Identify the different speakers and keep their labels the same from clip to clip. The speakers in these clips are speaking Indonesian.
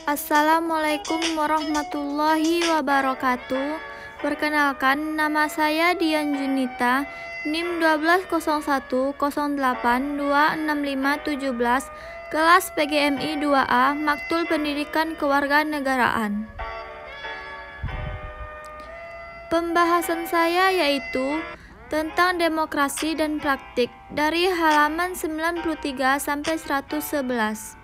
Speaker 1: Assalamualaikum warahmatullahi wabarakatuh. Perkenalkan, nama saya Dian Junita, NIM 12010826517, kelas PGMI 2A, Maktul Pendidikan Kewarganegaraan. Pembahasan saya yaitu tentang demokrasi dan praktik dari halaman 93 sampai 111.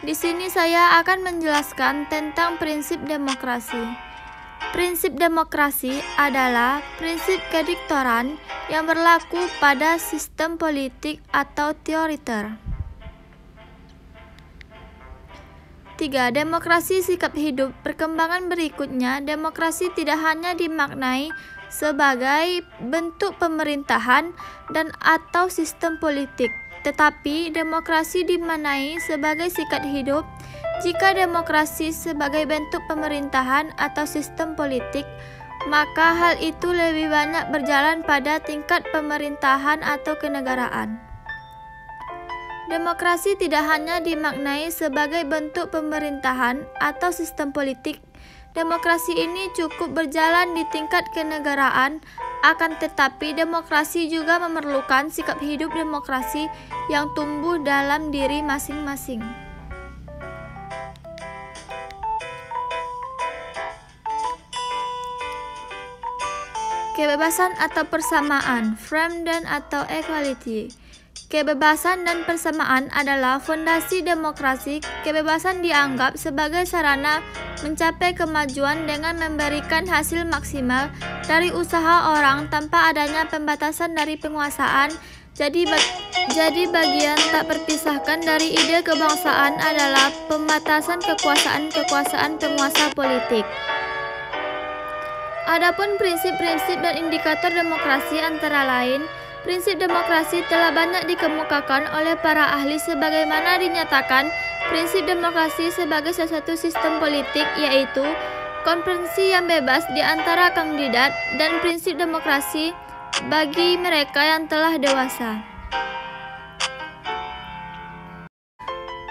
Speaker 1: Di sini saya akan menjelaskan tentang prinsip demokrasi. Prinsip demokrasi adalah prinsip kediktoran yang berlaku pada sistem politik atau teoriter. 3. Demokrasi sikap hidup. Perkembangan berikutnya, demokrasi tidak hanya dimaknai sebagai bentuk pemerintahan dan atau sistem politik, tetapi demokrasi dimaknai sebagai sikap hidup. Jika demokrasi sebagai bentuk pemerintahan atau sistem politik, maka hal itu lebih banyak berjalan pada tingkat pemerintahan atau kenegaraan. Demokrasi tidak hanya dimaknai sebagai bentuk pemerintahan atau sistem politik. Demokrasi ini cukup berjalan di tingkat kenegaraan, akan tetapi demokrasi juga memerlukan sikap hidup demokrasi yang tumbuh dalam diri masing-masing. Kebebasan atau persamaan, freedom atau equality. Kebebasan dan persamaan adalah fondasi demokrasi. Kebebasan dianggap sebagai sarana mencapai kemajuan dengan memberikan hasil maksimal dari usaha orang tanpa adanya pembatasan dari penguasaan. Jadi bagian tak terpisahkan dari ide kebangsaan adalah pembatasan kekuasaan penguasa politik. Adapun prinsip-prinsip dan indikator demokrasi antara lain, prinsip demokrasi telah banyak dikemukakan oleh para ahli sebagaimana dinyatakan prinsip demokrasi sebagai salah satu sistem politik, yaitu konferensi yang bebas di antara kandidat dan prinsip demokrasi bagi mereka yang telah dewasa.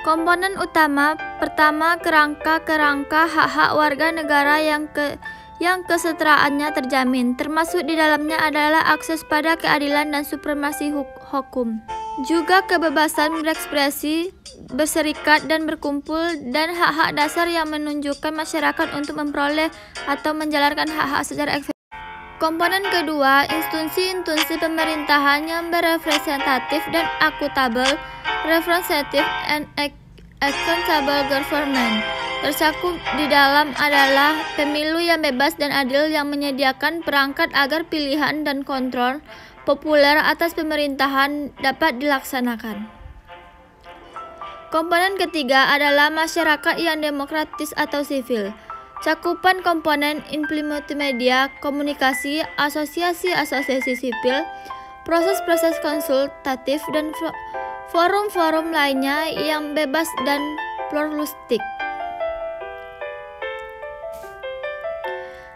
Speaker 1: Komponen utama pertama, kerangka hak-hak warga negara yang kesetaraannya terjamin, termasuk di dalamnya adalah akses pada keadilan dan supremasi hukum. Juga kebebasan berekspresi, berserikat dan berkumpul, dan hak-hak dasar yang menunjukkan masyarakat untuk memperoleh atau menjalankan hak-hak secara efektif. Komponen kedua, institusi pemerintahan yang berepresentatif dan akuntabel, representative and accountable government. Tercakup di dalam adalah pemilu yang bebas dan adil yang menyediakan perangkat agar pilihan dan kontrol populer atas pemerintahan dapat dilaksanakan. Komponen ketiga adalah masyarakat yang demokratis atau sivil. Cakupan komponen multimedia, komunikasi, asosiasi sipil, proses-proses konsultatif, dan forum-forum lainnya yang bebas dan pluralistik.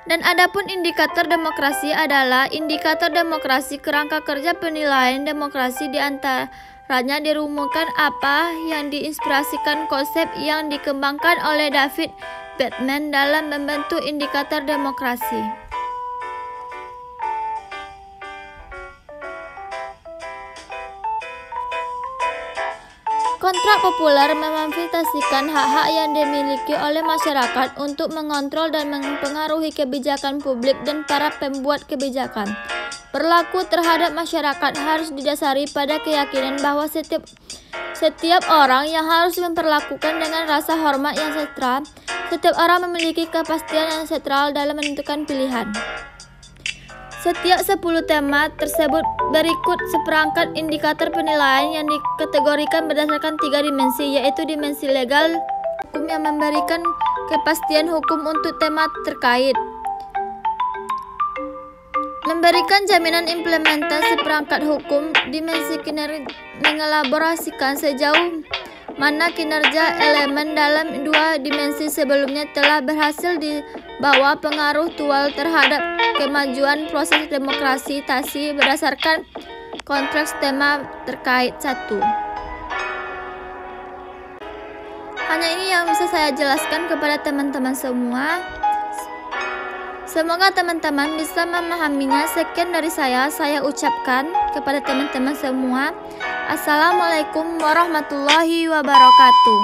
Speaker 1: Dan adapun indikator demokrasi adalah indikator demokrasi, kerangka kerja penilaian demokrasi, di antaranya dirumuskan apa yang diinspirasikan konsep yang dikembangkan oleh David Beckman dalam membentuk indikator demokrasi. Kontrak populer memanfaatkan hak-hak yang dimiliki oleh masyarakat untuk mengontrol dan mempengaruhi kebijakan publik dan para pembuat kebijakan. Berlaku terhadap masyarakat harus didasari pada keyakinan bahwa setiap orang yang harus memperlakukan dengan rasa hormat yang setara. Setiap orang memiliki kepastian yang setara dalam menentukan pilihan. Setiap 10 tema tersebut berikut seperangkat indikator penilaian yang dikategorikan berdasarkan 3 dimensi, yaitu dimensi legal, hukum yang memberikan kepastian hukum untuk tema terkait, memberikan jaminan implementasi perangkat hukum, dimensi kinerja, mengelaborasikan sejauh mana kinerja elemen dalam 2 dimensi sebelumnya telah berhasil dibawa pengaruh tual terhadap kemajuan proses demokrasi berdasarkan konteks tema terkait. 1. Hanya ini yang bisa saya jelaskan kepada teman-teman semua. Semoga teman-teman bisa memahaminya. Sekian dari saya ucapkan kepada teman-teman semua. Assalamualaikum warahmatullahi wabarakatuh.